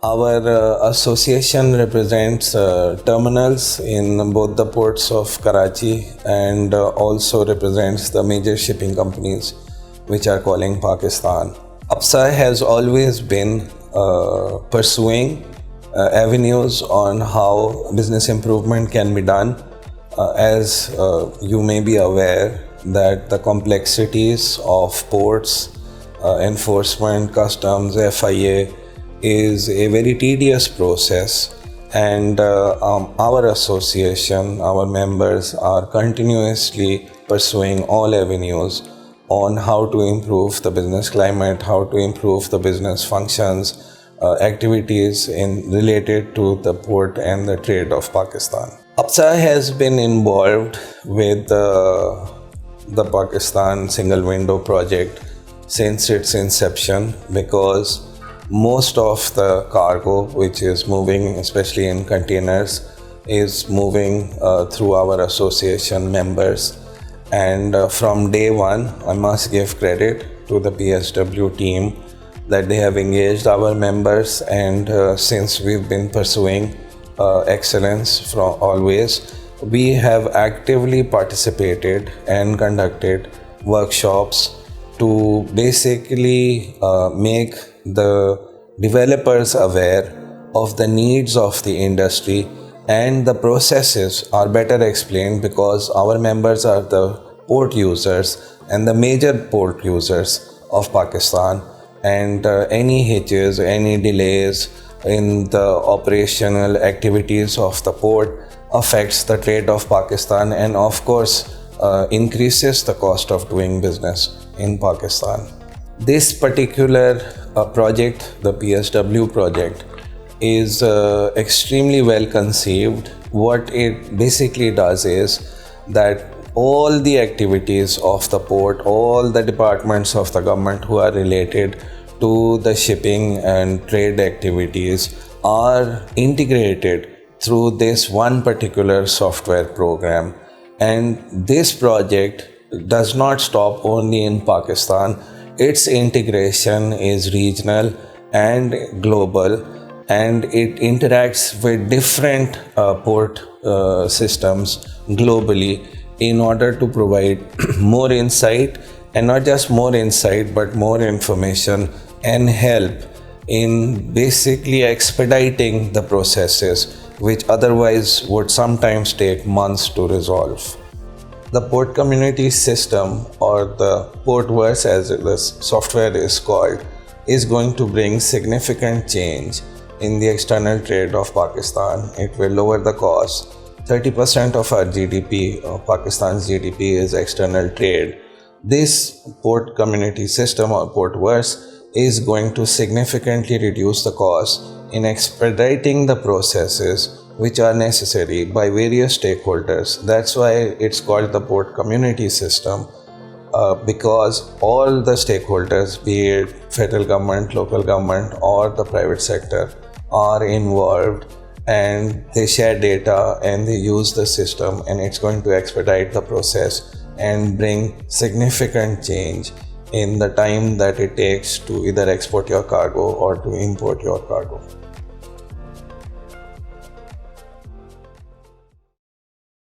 Our association represents terminals in both the ports of Karachi and also represents the major shipping companies which are calling Pakistan. APSA has always been pursuing avenues on how business improvement can be done. As you may be aware that the complexities of ports, enforcement, customs, FIA is a very tedious process, and our association, our members are continuously pursuing all avenues on how to improve the business climate, how to improve the business functions, activities related to the port and the trade of Pakistan. APSA has been involved with the Pakistan single window project since its inception, because most of the cargo which is moving, especially in containers, is moving through our association members. And from day one, I must give credit to the PSW team that they have engaged our members, and since we've been pursuing excellence from always, we have actively participated and conducted workshops to basically make the developers aware of the needs of the industry, and the processes are better explained because our members are the port users and the major port users of Pakistan, and any hitches, any delays in the operational activities of the port affects the trade of Pakistan, and of course increases the cost of doing business in Pakistan. This particular project, the PSW project, is extremely well conceived. What it basically does is that all the activities of the port, all the departments of the government who are related to the shipping and trade activities are integrated through this one particular software program. And this project does not stop only in Pakistan. Its integration is regional and global, and it interacts with different port systems globally in order to provide more insight, and not just more insight but more information and help in basically expediting the processes which otherwise would sometimes take months to resolve. The port community system, or the PortVerse as the software is called, is going to bring significant change in the external trade of Pakistan. It will lower the cost. 30% of our GDP, Pakistan's GDP, is external trade. This port community system, or PortVerse, is going to significantly reduce the cost in expediting the processes which are necessary by various stakeholders. That's why it's called the port community system, because all the stakeholders, be it federal government, local government, or the private sector, are involved, and they share data and they use the system, and it's going to expedite the process and bring significant change in the time that it takes to either export your cargo or to import your cargo.